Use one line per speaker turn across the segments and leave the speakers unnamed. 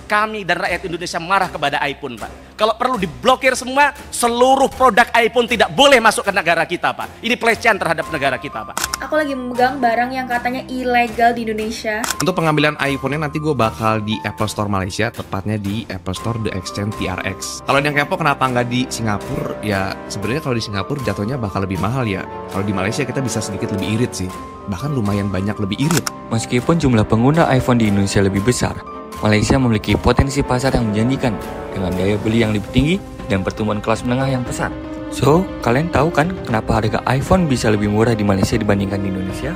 kami dan rakyat Indonesia marah kepada iPhone, Pak. Kalau perlu diblokir semua, seluruh produk iPhone tidak boleh masuk ke negara kita, Pak. Ini pelecehan terhadap negara kita, Pak.
Aku lagi memegang barang yang katanya ilegal di Indonesia.
Untuk pengambilan iPhone-nya nanti gue bakal di Apple Store Malaysia, tepatnya di Apple Store The Exchange TRX. Kalau yang kepo kenapa nggak di Singapura? Ya sebenarnya kalau di Singapura jatuhnya bakal lebih mahal ya. Kalau di Malaysia kita bisa sedikit lebih irit sih. Bahkan lumayan banyak lebih irit.
Meskipun jumlah pengguna iPhone di Indonesia lebih besar, Malaysia memiliki potensi pasar yang menjanjikan dengan daya beli yang lebih tinggi dan pertumbuhan kelas menengah yang pesat. So, kalian tahu kan kenapa harga iPhone bisa lebih murah di Malaysia dibandingkan di Indonesia?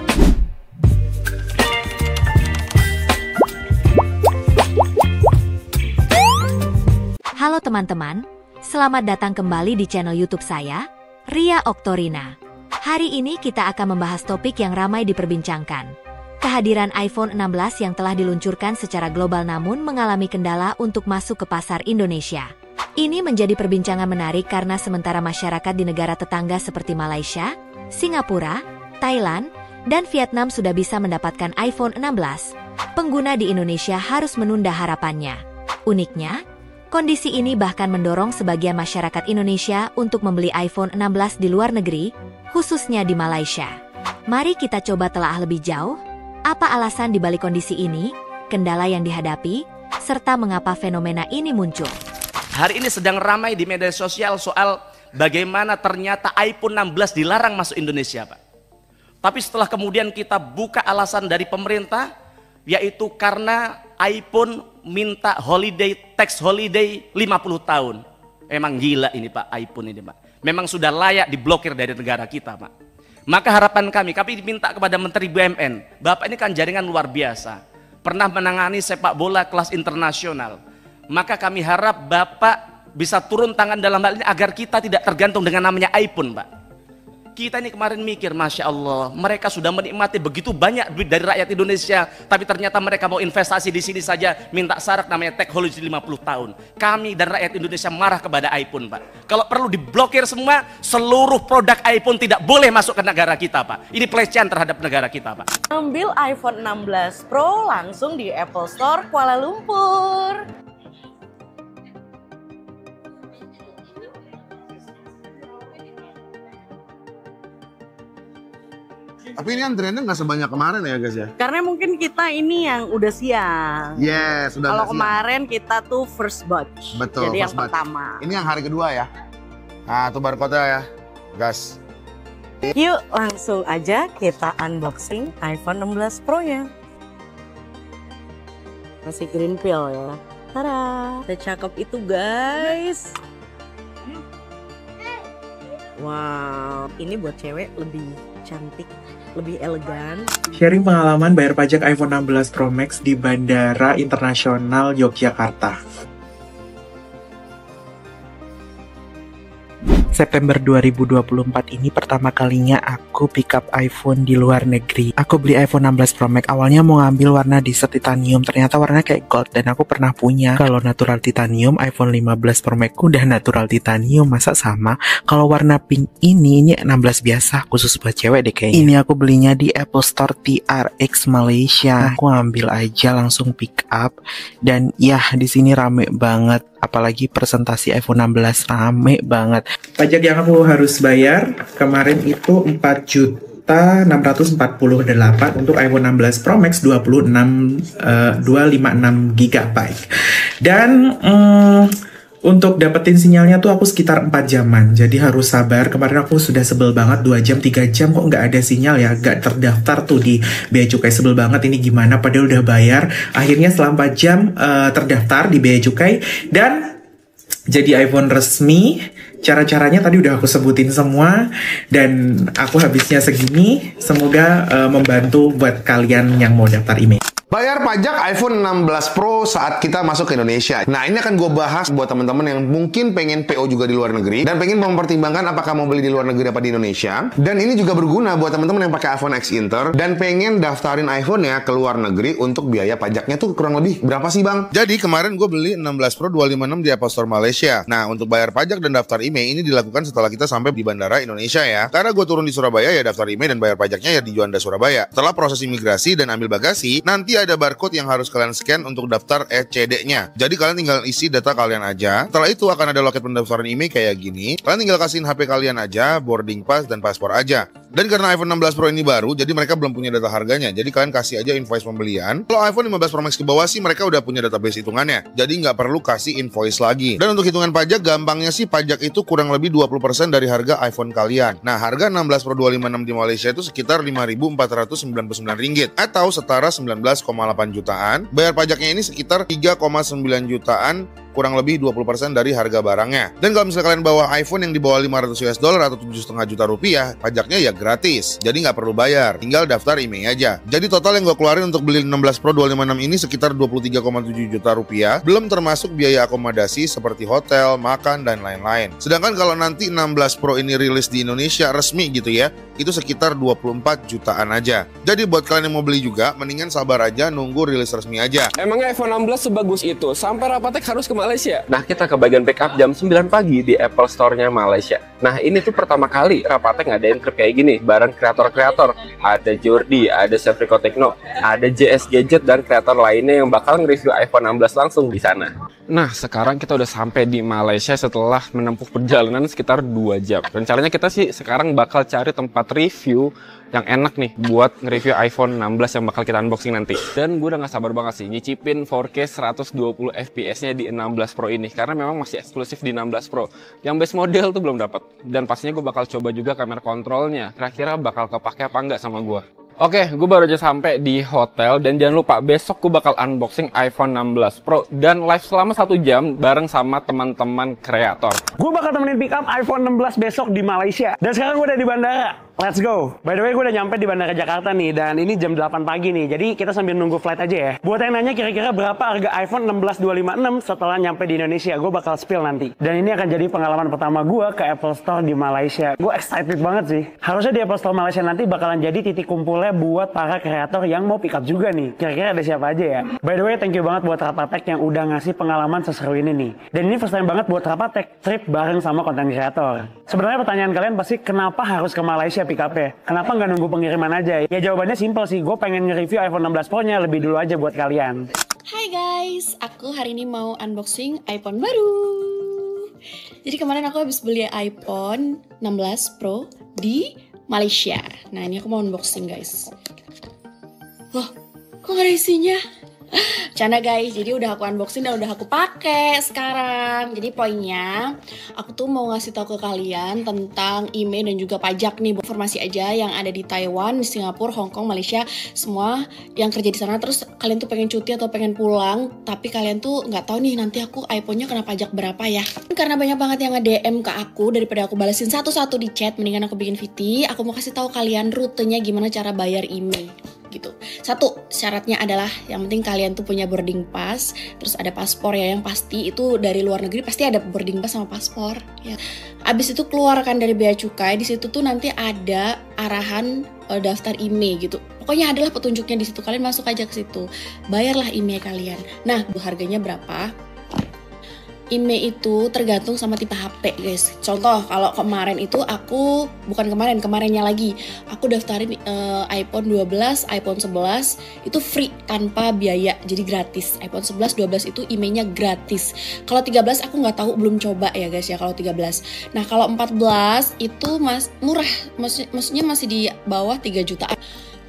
Halo teman-teman, selamat datang kembali di channel YouTube saya, Ria Oktorina. Hari ini kita akan membahas topik yang ramai diperbincangkan. Kehadiran iPhone 16 yang telah diluncurkan secara global namun mengalami kendala untuk masuk ke pasar Indonesia. Ini menjadi perbincangan menarik karena sementara masyarakat di negara tetangga seperti Malaysia, Singapura, Thailand, dan Vietnam sudah bisa mendapatkan iPhone 16, pengguna di Indonesia harus menunda harapannya. Uniknya, kondisi ini bahkan mendorong sebagian masyarakat Indonesia untuk membeli iPhone 16 di luar negeri, khususnya di Malaysia. Mari kita coba telah lebih jauh, apa alasan di balik kondisi ini, kendala yang dihadapi, serta mengapa fenomena ini muncul.
Hari ini sedang ramai di media sosial soal bagaimana ternyata iPhone 16 dilarang masuk Indonesia, Pak. Tapi setelah kemudian kita buka alasan dari pemerintah, yaitu karena iPhone minta tax holiday 50 tahun. Emang gila ini Pak, iPhone ini Pak. Memang sudah layak diblokir dari negara kita, Pak. Maka harapan kami diminta kepada Menteri BUMN, Bapak ini kan jaringan luar biasa, pernah menangani sepak bola kelas internasional. Maka kami harap Bapak bisa turun tangan dalam hal ini agar kita tidak tergantung dengan namanya iPhone, Pak. Kita ini kemarin mikir, Masya Allah, mereka sudah menikmati begitu banyak duit dari rakyat Indonesia, tapi ternyata mereka mau investasi di sini saja, minta syarat namanya tax holiday 50 tahun. Kami dan rakyat Indonesia marah kepada iPhone, Pak. Kalau perlu diblokir semua, seluruh produk iPhone tidak boleh masuk ke negara kita, Pak. Ini pelecehan terhadap negara kita, Pak.
Ambil iPhone 16 Pro langsung di Apple Store Kuala Lumpur.
Tapi ini antriannya nggak sebanyak kemarin ya guys ya?
Karena mungkin kita ini yang udah siang.
Yes, sudah.
Kalau kemarin kita tuh first batch.
Betul.
Jadi yang
batch.
pertama.
Ini yang hari kedua ya. Nah, tuh barcode ya, gas.
Yuk langsung aja kita unboxing iPhone 16 Pro nya. Masih green pill ya. Tada, secakep itu guys. Wow, ini buat cewek lebih cantik, lebih elegan.
Sharing pengalaman bayar pajak iPhone 16 Pro Max di Bandara Internasional Yogyakarta. September 2024 ini pertama kalinya aku pick up iPhone di luar negeri. Aku beli iPhone 16 Pro Max, awalnya mau ngambil warna Desert Titanium, ternyata warnanya kayak gold dan aku pernah punya. Kalau natural titanium, iPhone 15 Pro Max udah natural titanium, masa sama? Kalau warna pink ini 16 biasa, khusus buat cewek deh kayaknya. Ini aku belinya di Apple Store TRX Malaysia. Aku ambil aja langsung pick up dan ya di sini rame banget. Apalagi presentasi iPhone 16 rame banget. Pajak yang aku harus bayar kemarin itu 4.648 untuk iPhone 16 Pro Max 256 GB. Dan untuk dapetin sinyalnya tuh aku sekitar 4 jaman. Jadi harus sabar. Kemarin aku sudah sebel banget 2 jam 3 jam kok nggak ada sinyal ya, nggak terdaftar tuh di Bea Cukai. Sebel banget ini gimana padahal udah bayar. Akhirnya setelah 4 jam terdaftar di Bea Cukai dan jadi iPhone resmi. Cara-caranya tadi udah aku sebutin semua dan aku habisnya segini. Semoga membantu buat kalian yang mau daftar email.
Bayar pajak iPhone 16 Pro saat kita masuk ke Indonesia. Nah, ini akan gue bahas buat teman-teman yang mungkin pengen PO juga di luar negeri dan pengen mempertimbangkan apakah mau beli di luar negeri apa di Indonesia. Dan ini juga berguna buat teman-teman yang pakai iPhone X Inter dan pengen daftarin iPhone-nya ke luar negeri untuk biaya pajaknya tuh kurang lebih berapa sih, Bang? Jadi kemarin gue beli 16 Pro 256 di Apple Store Malaysia. Nah, untuk bayar pajak dan daftar IMEI ini dilakukan setelah kita sampai di bandara Indonesia ya. Karena gue turun di Surabaya ya daftar IMEI dan bayar pajaknya ya di Juanda Surabaya. Setelah proses imigrasi dan ambil bagasi, nanti ada barcode yang harus kalian scan untuk daftar ECD-nya. Jadi kalian tinggal isi data kalian aja. Setelah itu akan ada loket pendaftaran IMEI kayak gini. Kalian tinggal kasihin HP kalian aja, boarding pass dan paspor aja. Dan karena iPhone 16 Pro ini baru, jadi mereka belum punya data harganya. Jadi kalian kasih aja invoice pembelian. Kalau iPhone 15 Pro Max ke bawah sih mereka udah punya database hitungannya. Jadi nggak perlu kasih invoice lagi. Dan untuk hitungan pajak, gampangnya sih pajak itu kurang lebih 20% dari harga iPhone kalian. Nah, harga 16 Pro 256 di Malaysia itu sekitar Rp5.499 atau setara 19,8 jutaan. Bayar pajaknya ini sekitar 3,9 jutaan, kurang lebih 20% dari harga barangnya. Dan kalau misalnya kalian bawa iPhone yang di bawah $500 atau 7,5 juta rupiah, pajaknya ya gratis. Jadi nggak perlu bayar, tinggal daftar IMEI aja. Jadi total yang gue keluarin untuk beli 16 Pro 256 ini sekitar 23,7 juta rupiah, belum termasuk biaya akomodasi seperti hotel, makan, dan lain-lain. Sedangkan kalau nanti 16 Pro ini rilis di Indonesia resmi gitu ya, itu sekitar 24 jutaan aja. Jadi buat kalian yang mau beli juga, mendingan sabar aja nunggu rilis resmi aja.
Emangnya iPhone 16 sebagus itu? Sampai Rapatek harus ke Malaysia? Nah, kita ke bagian backup jam 9 pagi di Apple Store-nya Malaysia. Nah, ini tuh pertama kali Rapatek ngadain trip kayak gini, bareng kreator-kreator. Ada Jordi, ada Sevriko Tekno, ada JS Gadget, dan kreator lainnya yang bakal nge-review iPhone 16 langsung di sana. Nah, sekarang kita udah sampai di Malaysia setelah menempuh perjalanan sekitar 2 jam. Rencananya kita sih sekarang bakal cari tempat review yang enak nih buat nge-review iPhone 16 yang bakal kita unboxing nanti. Dan gue udah gak sabar banget sih nyicipin 4K 120 fps-nya di 16 Pro ini, karena memang masih eksklusif di 16 Pro. Yang base model tuh belum dapat. Dan pastinya gue bakal coba juga kamera kontrolnya, kira-kira bakal kepake apa enggak sama gue. Oke, gue baru aja sampai di hotel, dan jangan lupa besok gue bakal unboxing iPhone 16 Pro dan live selama 1 jam bareng sama teman-teman kreator.
Gue bakal temenin pick up iPhone 16 besok di Malaysia. Dan sekarang gue udah di bandara. Let's go. By the way, gue udah nyampe di Bandara Jakarta nih, dan ini jam 8 pagi nih. Jadi kita sambil nunggu flight aja ya. Buat yang nanya kira-kira berapa harga iPhone 16 256 setelah nyampe di Indonesia, gue bakal spill nanti. Dan ini akan jadi pengalaman pertama gue ke Apple Store di Malaysia. Gue excited banget sih. Harusnya di Apple Store Malaysia nanti bakalan jadi titik kumpulnya buat para kreator yang mau pick up juga nih. Kira-kira ada siapa aja ya? By the way, thank you banget buat Rapatek yang udah ngasih pengalaman seseru ini nih. Dan ini first time banget buat Rapatek trip bareng sama konten kreator. Sebenarnya pertanyaan kalian pasti kenapa harus ke Malaysia pick up-nya? Kenapa nggak nunggu pengiriman aja? Ya jawabannya simpel sih, gue pengen nge-review iPhone 16 Pro-nya lebih dulu aja buat kalian.
Hai guys, aku hari ini mau unboxing iPhone baru. Jadi kemarin aku habis beli iPhone 16 Pro di Malaysia. Nah, ini aku mau unboxing guys. Loh, kok gak ada isinya? Canda guys, jadi udah aku unboxing dan udah aku pakai sekarang. Jadi poinnya, aku tuh mau ngasih tahu ke kalian tentang IMEI dan juga pajak nih. Informasi aja yang ada di Taiwan, di Singapura, Hong Kong, Malaysia, semua yang kerja di sana. Terus kalian tuh pengen cuti atau pengen pulang, tapi kalian tuh nggak tahu nih nanti aku iPhone-nya kena pajak berapa ya. Karena banyak banget yang nge-DM ke aku, daripada aku balesin satu-satu di chat, mendingan aku bikin VT. Aku mau kasih tahu kalian rutenya gimana cara bayar IMEI. Gitu. Satu, syaratnya adalah yang penting kalian tuh punya boarding pass, terus ada paspor ya, yang pasti itu dari luar negeri pasti ada boarding pass sama paspor ya. Abis itu keluarkan dari bea cukai, di situ tuh nanti ada arahan daftar IMEI gitu. Pokoknya adalah petunjuknya di situ, kalian masuk aja ke situ. Bayarlah IMEI kalian. Nah, harganya berapa? IMEI itu tergantung sama tipe HP guys. Contoh kalau kemarin itu aku, kemarinnya lagi aku daftarin iPhone 12, iPhone 11 itu free tanpa biaya, jadi gratis. iPhone 11, 12 itu IMEI-nya gratis. Kalau 13 aku nggak tahu, belum coba ya guys ya kalau 13. Nah kalau 14 itu murah, maksudnya masih di bawah 3 juta.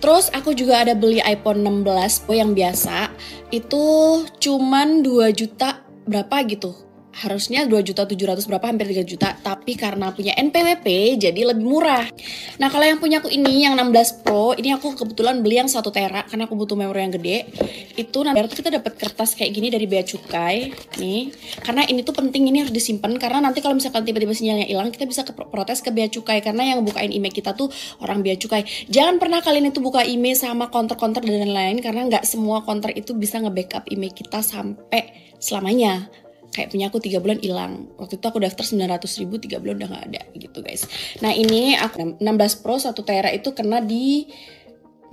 Terus aku juga ada beli iPhone 16 Pro yang biasa, itu cuman 2 juta berapa gitu. Harusnya 2.700.000 berapa, hampir 3 juta, tapi karena punya NPWP jadi lebih murah. Nah kalau yang punya aku ini yang 16 Pro, ini aku kebetulan beli yang 1 tera karena aku butuh memori yang gede. Itu nanti kita dapat kertas kayak gini dari bea cukai nih, karena ini tuh penting, ini harus disimpan karena nanti kalau misalkan tiba-tiba sinyalnya hilang, kita bisa protes ke bea cukai karena yang bukain IMEI kita tuh orang bea cukai. Jangan pernah kalian itu buka IMEI sama counter-counter dan lain-lain, karena nggak semua counter itu bisa nge-backup IMEI kita sampai selamanya. Kayak punya aku 3 bulan hilang. Waktu itu aku daftar 900.000, 3 bulan udah gak ada gitu guys. Nah ini aku 16 Pro 1 tera itu kena di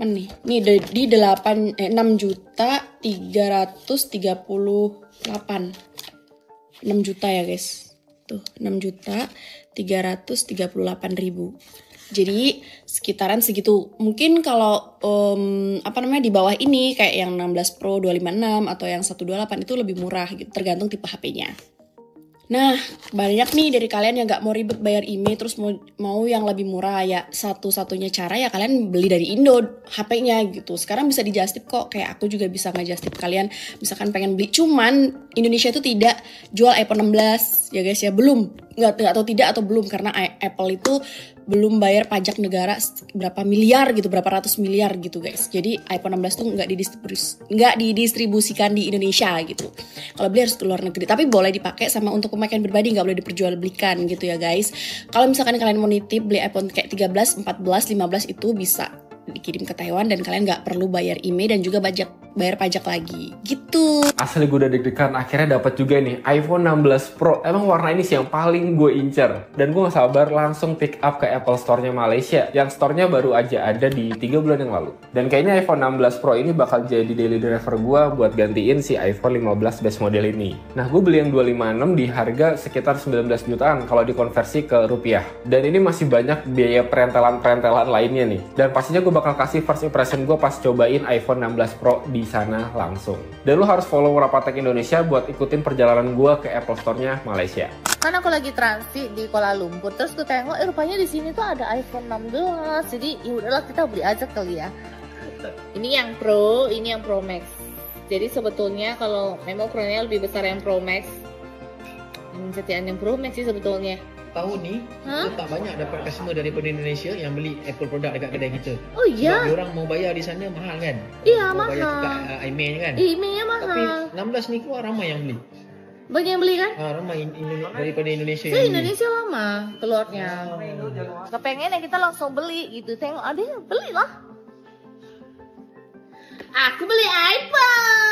mana nih? Nih di 6 juta 338. 6 juta ya guys. Tuh 6 juta 338.000. Jadi sekitaran segitu. Mungkin kalau di bawah ini kayak yang 16 Pro 256 atau yang 128 itu lebih murah gitu, tergantung tipe HP-nya. Nah, banyak nih dari kalian yang gak mau ribet bayar IMEI terus mau yang lebih murah. Ya satu-satunya cara ya kalian beli dari Indo HP-nya gitu. Sekarang bisa dijustip kok, kayak aku juga bisa ngejustip kalian. Misalkan pengen beli, cuman Indonesia itu tidak jual iPhone 16 ya guys ya, belum. Nggak tahu tidak atau belum, karena Apple itu belum bayar pajak negara berapa miliar gitu, berapa ratus miliar gitu guys. Jadi iPhone 16 tuh nggak didistribusikan di Indonesia gitu. Kalau beli harus ke luar negeri, tapi boleh dipakai sama untuk pemakaian pribadi, nggak boleh diperjualbelikan gitu ya guys. Kalau misalkan kalian mau nitip beli iPhone kayak 13, 14, 15 itu bisa dikirim ke Taiwan dan kalian nggak perlu bayar IMEI dan juga bayar pajak lagi gitu.
Asli gue udah deg-degan, akhirnya dapat juga nih iPhone 16 Pro. Emang warna ini sih yang paling gue incer, dan gue gak sabar langsung pick up ke Apple Store-nya Malaysia, yang store-nya baru aja ada di 3 bulan yang lalu. Dan kayaknya iPhone 16 Pro ini bakal jadi daily driver gue buat gantiin si iPhone 15 base model ini. Nah, gue beli yang 256 di harga sekitar 19 jutaan kalau dikonversi ke rupiah. Dan ini masih banyak biaya perentelan-perentelan lainnya nih. Dan pastinya gue bakal kasih first impression gue pas cobain iPhone 16 Pro di sana langsung. Dan lo harus follow Rapatek Indonesia buat ikutin perjalanan gue ke Apple Store-nya Malaysia.
Kan aku lagi transit di Kuala Lumpur, terus gue tengok rupanya di sini tuh ada iPhone 16. Jadi ya udahlah kita beli aja kali ya. Ini yang Pro, ini yang Pro Max. Jadi sebetulnya kalau memang ukurannya lebih besar yang Pro Max, setiaan yang Pro Max sih sebetulnya.
Tahun ni kita tak banyak dapat customer daripada Indonesia yang beli Apple produk dekat kedai kita.
Oh iya.
Sebab orang mau bayar di sana mahal kan?
Iya,
mau
mahal.
Bayar dekat IMEI kan?
IMEI-nya mahal.
Tapi 16 ni keluar ramai yang beli.
Banyak yang beli kan?
Ramai daripada Indonesia.
Indonesia lama keluarnya. Kepengen ya kita langsung beli gitu. Tengok ada yang belilah. Aku beli iPhone.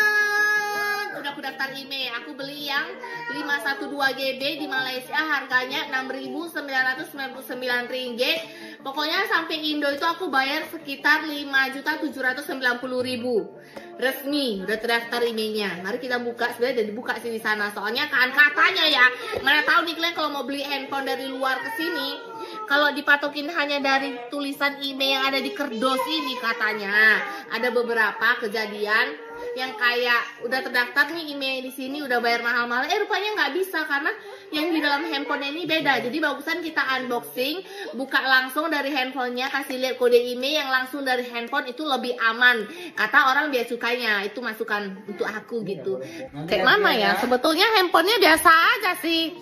Udah aku daftar IMEI. Aku beli yang 512 GB di Malaysia, harganya Rp6.999. Pokoknya sampai Indo itu aku bayar sekitar Rp5.790.000. Resmi, udah terdaftar IMEI-nya. Mari kita buka, sebenarnya udah dibuka sih di sana. Soalnya kan katanya ya, mana tahu nih kalian kalau mau beli handphone dari luar ke sini, kalau dipatokin hanya dari tulisan IMEI yang ada di kerdos ini, katanya ada beberapa kejadian yang kayak udah terdaftar nih IMEI di sini, udah bayar mahal-mahal, rupanya nggak bisa karena yang di dalam handphone ini beda. Jadi bagusan kita unboxing, buka langsung dari handphonenya, kasih lihat kode IMEI yang langsung dari handphone, itu lebih aman. Kata orang biasa sukanya, itu masukan untuk aku gitu. Kayak mama ya, sebetulnya handphonenya biasa aja sih.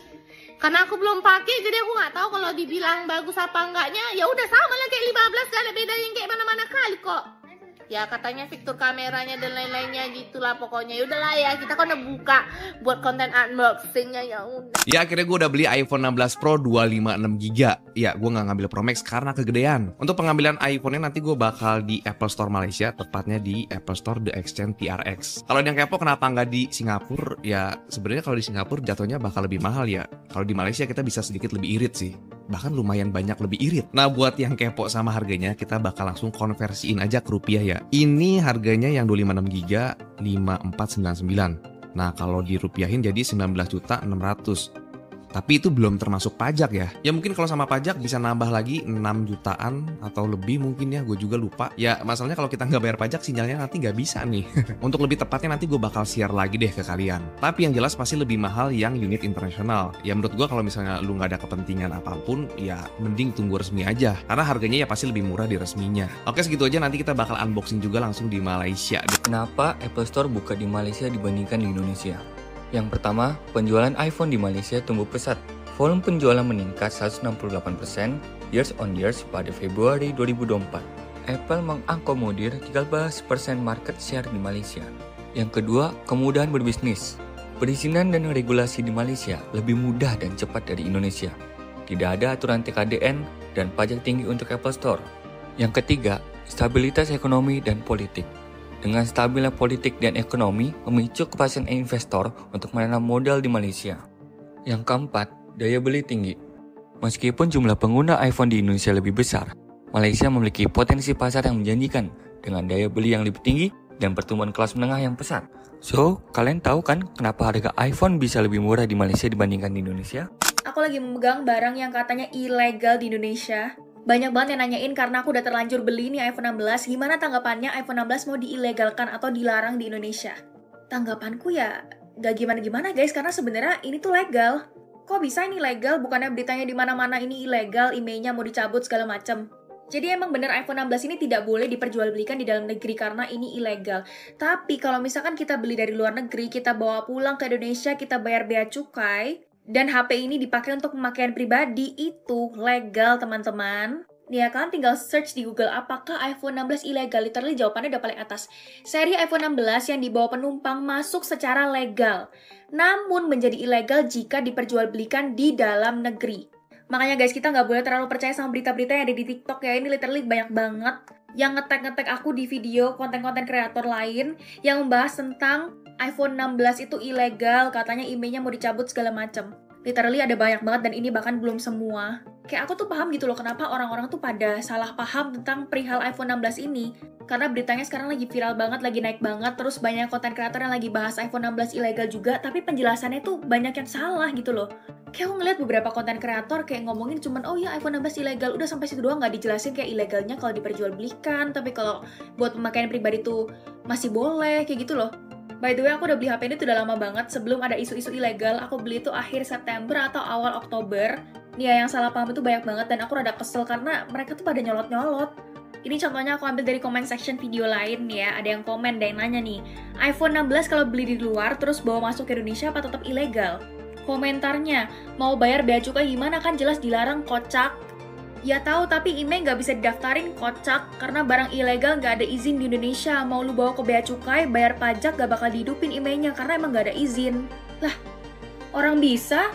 Karena aku belum pakai, jadi aku nggak tahu kalau dibilang bagus apa enggaknya. Ya udah sama lah kayak 15, gak ada beda yang kayak mana-mana kali kok. Ya katanya fitur kameranya dan lain-lainnya gitulah pokoknya. Yaudahlah ya, kita kan udah buka buat konten unboxingnya, ya udah.
Ya akhirnya gue udah beli iPhone 16 Pro 256GB. Ya gue gak ngambil Pro Max karena kegedean. Untuk pengambilan iPhone-nya nanti gue bakal di Apple Store Malaysia, tepatnya di Apple Store The Exchange TRX. Kalau yang kepo kenapa nggak di Singapura? Ya sebenarnya kalau di Singapura jatuhnya bakal lebih mahal ya. Kalau di Malaysia kita bisa sedikit lebih irit sih. Bahkan lumayan banyak lebih irit. Nah buat yang kepo sama harganya, kita bakal langsung konversiin aja ke rupiah ya. Ini harganya yang 256GB 5499. Nah kalau dirupiahin jadi 19.600.000. Tapi itu belum termasuk pajak ya. Ya mungkin kalau sama pajak bisa nambah lagi 6 jutaan atau lebih mungkin ya. Gue juga lupa. Ya masalahnya kalau kita nggak bayar pajak sinyalnya nanti nggak bisa nih. Untuk lebih tepatnya nanti gue bakal share lagi deh ke kalian. Tapi yang jelas pasti lebih mahal yang unit internasional. Ya menurut gue kalau misalnya lu nggak ada kepentingan apapun, ya mending tunggu resmi aja. Karena harganya ya pasti lebih murah di resminya. Oke segitu aja, nanti kita bakal unboxing juga langsung di Malaysia.
Kenapa Apple Store buka di Malaysia dibandingkan di Indonesia? Yang pertama, penjualan iPhone di Malaysia tumbuh pesat. Volume penjualan meningkat 168% years on years pada Februari 2024. Apple mengakomodir 13% market share di Malaysia. Yang kedua, kemudahan berbisnis. Perizinan dan regulasi di Malaysia lebih mudah dan cepat dari Indonesia. Tidak ada aturan TKDN dan pajak tinggi untuk Apple Store. Yang ketiga, stabilitas ekonomi dan politik. Dengan stabilnya politik dan ekonomi memicu kepastian investor untuk menanam modal di Malaysia. Yang keempat, daya beli tinggi. Meskipun jumlah pengguna iPhone di Indonesia lebih besar, Malaysia memiliki potensi pasar yang menjanjikan dengan daya beli yang lebih tinggi dan pertumbuhan kelas menengah yang pesat. So, kalian tahu kan kenapa harga iPhone bisa lebih murah di Malaysia dibandingkan di Indonesia?
Aku lagi memegang barang yang katanya ilegal di Indonesia. Banyak banget yang nanyain karena aku udah terlanjur beli nih iPhone 16, gimana tanggapannya iPhone 16 mau diilegalkan atau dilarang di Indonesia? Tanggapanku ya gak gimana-gimana guys, karena sebenarnya ini tuh legal. Kok bisa ini legal? Bukannya beritanya di mana-mana ini ilegal, emailnya mau dicabut segala macam. Jadi emang bener iPhone 16 ini tidak boleh diperjualbelikan di dalam negeri karena ini ilegal. Tapi kalau misalkan kita beli dari luar negeri, kita bawa pulang ke Indonesia, kita bayar bea cukai, dan HP ini dipakai untuk pemakaian pribadi, itu legal teman-teman. Nih ya kan, tinggal search di Google apakah iPhone 16 ilegal, literally jawabannya udah paling atas. Seri iPhone 16 yang dibawa penumpang masuk secara legal, namun menjadi ilegal jika diperjualbelikan di dalam negeri. Makanya guys, kita nggak boleh terlalu percaya sama berita-berita yang ada di TikTok ya, ini literally banyak banget yang ngetek-ngetek aku di video konten-konten kreator lain yang membahas tentang iPhone 16 itu ilegal, katanya emailnya mau dicabut segala macam. Literally ada banyak banget dan ini bahkan belum semua. Kayak aku tuh paham gitu loh kenapa orang-orang tuh pada salah paham tentang perihal iPhone 16 ini. Karena beritanya sekarang lagi viral banget, lagi naik banget, terus banyak konten kreator yang lagi bahas iPhone 16 ilegal juga, tapi penjelasannya tuh banyak yang salah gitu loh. Kayak aku ngeliat beberapa konten kreator kayak ngomongin cuman, oh ya iPhone 16 ilegal, udah sampai situ doang, nggak dijelasin kayak ilegalnya kalau diperjualbelikan, tapi kalau buat pemakaian pribadi tuh masih boleh, kayak gitu loh. By the way, aku udah beli HP ini tuh udah lama banget, sebelum ada isu-isu ilegal, aku beli itu akhir September atau awal Oktober. Nih ya, yang salah paham itu banyak banget, dan aku rada kesel karena mereka tuh pada nyolot-nyolot. Ini contohnya aku ambil dari comment section video lain ya, ada yang komen, ada yang nanya nih, iPhone 16 kalau beli di luar terus bawa masuk ke Indonesia apa tetap ilegal? Komentarnya, mau bayar bea cukai gimana kan jelas dilarang, kocak. Ya tahu, tapi email nggak bisa didaftarin, kocak, karena barang ilegal nggak ada izin di Indonesia. Mau lu bawa ke bea cukai, bayar pajak gak bakal dihidupin emailnya karena emang nggak ada izin. Lah, orang bisa?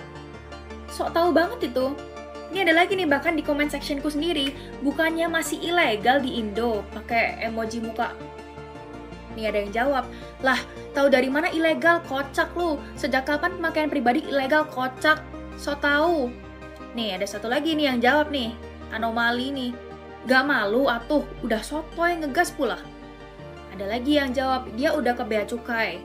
Sok tahu banget itu. Ini ada lagi nih, bahkan di comment sectionku sendiri, bukannya masih ilegal di Indo, pakai emoji muka. Nih ada yang jawab, lah tahu dari mana ilegal, kocak lu. Sejak kapan pemakaian pribadi ilegal, kocak, sok tahu. Nih ada satu lagi nih yang jawab nih, anomali nih, gak malu atuh, udah sotoy ngegas pula. Ada lagi yang jawab, dia udah ke bea cukai.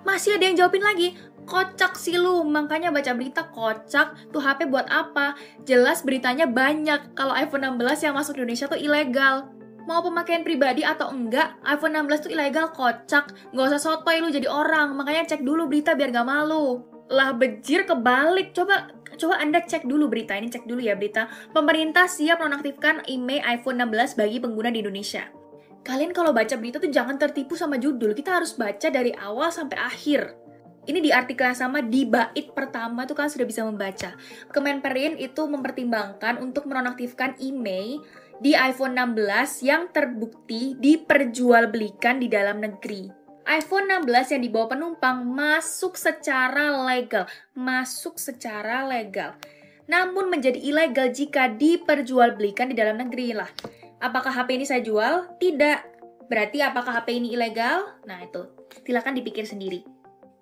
Masih ada yang jawabin lagi, kocak sih lu, makanya baca berita kocak, tuh HP buat apa? Jelas beritanya banyak, kalau iPhone 16 yang masuk Indonesia tuh ilegal. Mau pemakaian pribadi atau enggak, iPhone 16 tuh ilegal, kocak. Gak usah sotoy lu jadi orang, makanya cek dulu berita biar gak malu. Lah bejir kebalik, coba Anda cek dulu berita, ini cek dulu ya berita. Pemerintah siap menonaktifkan email iPhone 16 bagi pengguna di Indonesia. Kalian kalau baca berita tuh jangan tertipu sama judul, kita harus baca dari awal sampai akhir. Ini di artikel yang sama, di bait pertama tuh kan sudah bisa membaca. Kemenperin itu mempertimbangkan untuk menonaktifkan email di iPhone 16 yang terbukti diperjualbelikan di dalam negeri. iPhone 16 yang dibawa penumpang masuk secara legal. Namun menjadi ilegal jika diperjualbelikan di dalam negeri lah. Apakah HP ini saya jual? Tidak. Berarti apakah HP ini ilegal? Nah itu, silakan dipikir sendiri.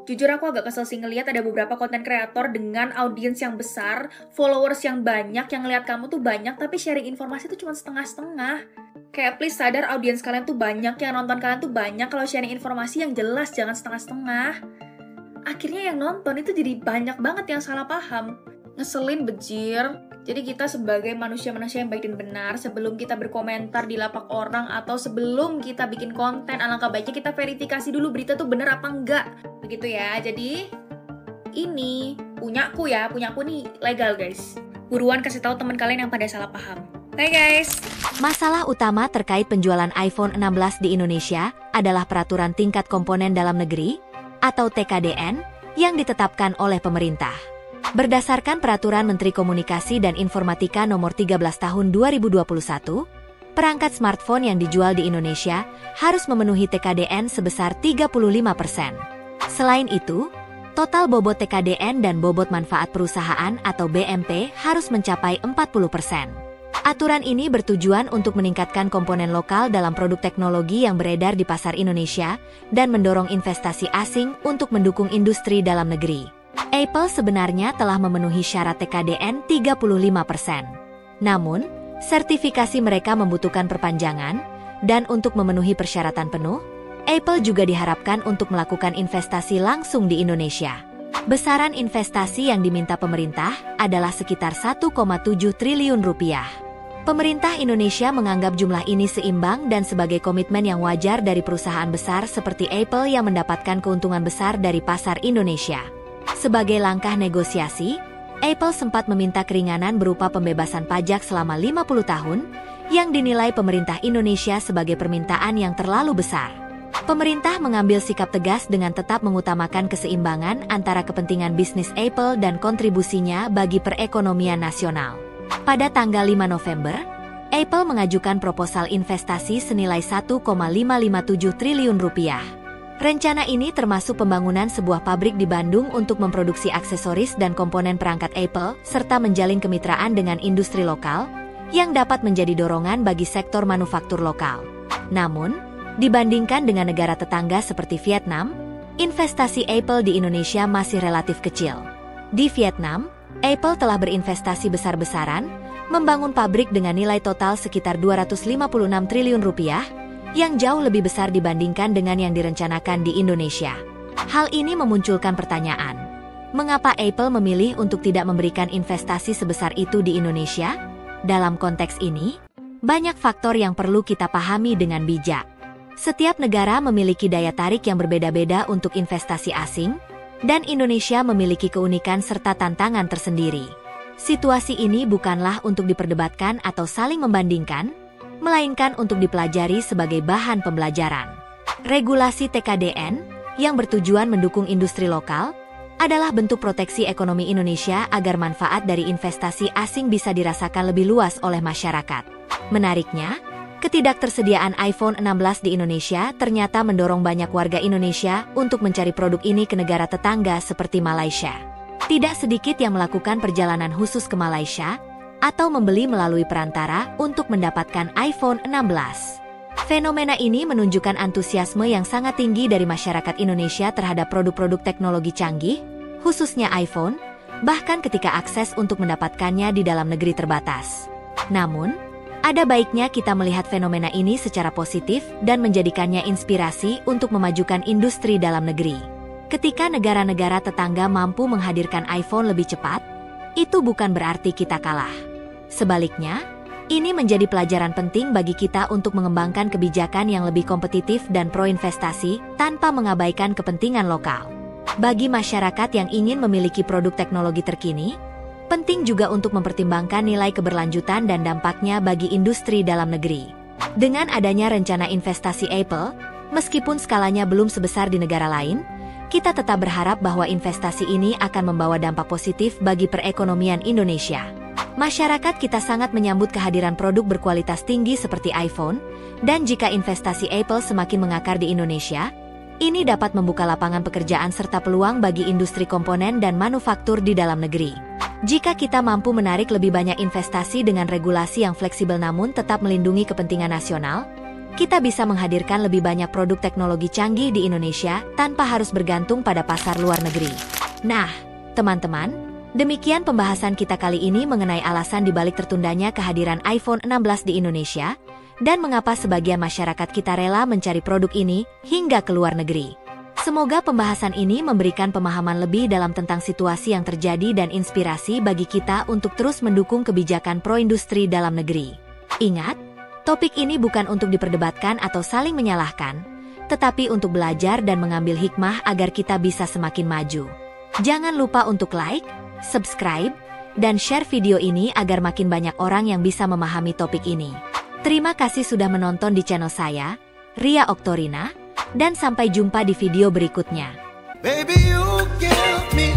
Jujur aku agak kesel sih ngeliat ada beberapa konten kreator dengan audiens yang besar, followers yang banyak, yang ngeliat kamu tuh banyak, tapi sharing informasi tuh cuma setengah-setengah. Kayak please sadar audiens kalian tuh banyak, yang nonton kalian tuh banyak, kalau sharing informasi yang jelas, jangan setengah-setengah. Akhirnya yang nonton itu jadi banyak banget yang salah paham. Ngeselin bejir. Jadi kita sebagai manusia-manusia yang baik dan benar, sebelum kita berkomentar di lapak orang atau sebelum kita bikin konten, alangkah baiknya kita verifikasi dulu berita tuh bener apa enggak. Begitu ya, jadi ini punyaku nih legal guys. Buruan kasih tahu teman kalian yang pada salah paham. Bye guys.
Masalah utama terkait penjualan iPhone 16 di Indonesia adalah peraturan tingkat komponen dalam negeri atau TKDN yang ditetapkan oleh pemerintah. Berdasarkan Peraturan Menteri Komunikasi dan Informatika Nomor 13 Tahun 2021, perangkat smartphone yang dijual di Indonesia harus memenuhi TKDN sebesar 35%. Selain itu, total bobot TKDN dan bobot manfaat perusahaan atau BMP harus mencapai 40%. Aturan ini bertujuan untuk meningkatkan komponen lokal dalam produk teknologi yang beredar di pasar Indonesia dan mendorong investasi asing untuk mendukung industri dalam negeri. Apple sebenarnya telah memenuhi syarat TKDN 35%. Namun, sertifikasi mereka membutuhkan perpanjangan, dan untuk memenuhi persyaratan penuh, Apple juga diharapkan untuk melakukan investasi langsung di Indonesia. Besaran investasi yang diminta pemerintah adalah sekitar 1,7 triliun rupiah. Pemerintah Indonesia menganggap jumlah ini seimbang dan sebagai komitmen yang wajar dari perusahaan besar seperti Apple yang mendapatkan keuntungan besar dari pasar Indonesia. Sebagai langkah negosiasi, Apple sempat meminta keringanan berupa pembebasan pajak selama 50 tahun, yang dinilai pemerintah Indonesia sebagai permintaan yang terlalu besar. Pemerintah mengambil sikap tegas dengan tetap mengutamakan keseimbangan antara kepentingan bisnis Apple dan kontribusinya bagi perekonomian nasional. Pada tanggal 5 November, Apple mengajukan proposal investasi senilai 1,557 triliun rupiah. Rencana ini termasuk pembangunan sebuah pabrik di Bandung untuk memproduksi aksesoris dan komponen perangkat Apple, serta menjalin kemitraan dengan industri lokal, yang dapat menjadi dorongan bagi sektor manufaktur lokal. Namun, dibandingkan dengan negara tetangga seperti Vietnam, investasi Apple di Indonesia masih relatif kecil. Di Vietnam, Apple telah berinvestasi besar-besaran, membangun pabrik dengan nilai total sekitar 256 triliun rupiah, yang jauh lebih besar dibandingkan dengan yang direncanakan di Indonesia. Hal ini memunculkan pertanyaan, mengapa Apple memilih untuk tidak memberikan investasi sebesar itu di Indonesia? Dalam konteks ini, banyak faktor yang perlu kita pahami dengan bijak. Setiap negara memiliki daya tarik yang berbeda-beda untuk investasi asing, dan Indonesia memiliki keunikan serta tantangan tersendiri. Situasi ini bukanlah untuk diperdebatkan atau saling membandingkan, melainkan untuk dipelajari sebagai bahan pembelajaran. Regulasi TKDN, yang bertujuan mendukung industri lokal, adalah bentuk proteksi ekonomi Indonesia agar manfaat dari investasi asing bisa dirasakan lebih luas oleh masyarakat. Menariknya, ketidaktersediaan iPhone 16 di Indonesia ternyata mendorong banyak warga Indonesia untuk mencari produk ini ke negara tetangga seperti Malaysia. Tidak sedikit yang melakukan perjalanan khusus ke Malaysia atau membeli melalui perantara untuk mendapatkan iPhone 16. Fenomena ini menunjukkan antusiasme yang sangat tinggi dari masyarakat Indonesia terhadap produk-produk teknologi canggih, khususnya iPhone, bahkan ketika akses untuk mendapatkannya di dalam negeri terbatas. Namun, ada baiknya kita melihat fenomena ini secara positif dan menjadikannya inspirasi untuk memajukan industri dalam negeri. Ketika negara-negara tetangga mampu menghadirkan iPhone lebih cepat, itu bukan berarti kita kalah. Sebaliknya, ini menjadi pelajaran penting bagi kita untuk mengembangkan kebijakan yang lebih kompetitif dan pro-investasi tanpa mengabaikan kepentingan lokal. Bagi masyarakat yang ingin memiliki produk teknologi terkini, penting juga untuk mempertimbangkan nilai keberlanjutan dan dampaknya bagi industri dalam negeri. Dengan adanya rencana investasi Apple, meskipun skalanya belum sebesar di negara lain, kita tetap berharap bahwa investasi ini akan membawa dampak positif bagi perekonomian Indonesia. Masyarakat kita sangat menyambut kehadiran produk berkualitas tinggi seperti iPhone, dan jika investasi Apple semakin mengakar di Indonesia, ini dapat membuka lapangan pekerjaan serta peluang bagi industri komponen dan manufaktur di dalam negeri. Jika kita mampu menarik lebih banyak investasi dengan regulasi yang fleksibel namun tetap melindungi kepentingan nasional, kita bisa menghadirkan lebih banyak produk teknologi canggih di Indonesia tanpa harus bergantung pada pasar luar negeri. Nah, teman-teman, demikian pembahasan kita kali ini mengenai alasan dibalik tertundanya kehadiran iPhone 16 di Indonesia, dan mengapa sebagian masyarakat kita rela mencari produk ini hingga ke luar negeri. Semoga pembahasan ini memberikan pemahaman lebih dalam tentang situasi yang terjadi dan inspirasi bagi kita untuk terus mendukung kebijakan pro-industri dalam negeri. Ingat, topik ini bukan untuk diperdebatkan atau saling menyalahkan, tetapi untuk belajar dan mengambil hikmah agar kita bisa semakin maju. Jangan lupa untuk like, subscribe, dan share video ini agar makin banyak orang yang bisa memahami topik ini. Terima kasih sudah menonton di channel saya, Ria Oktorina, dan sampai jumpa di video berikutnya.
Baby, you give me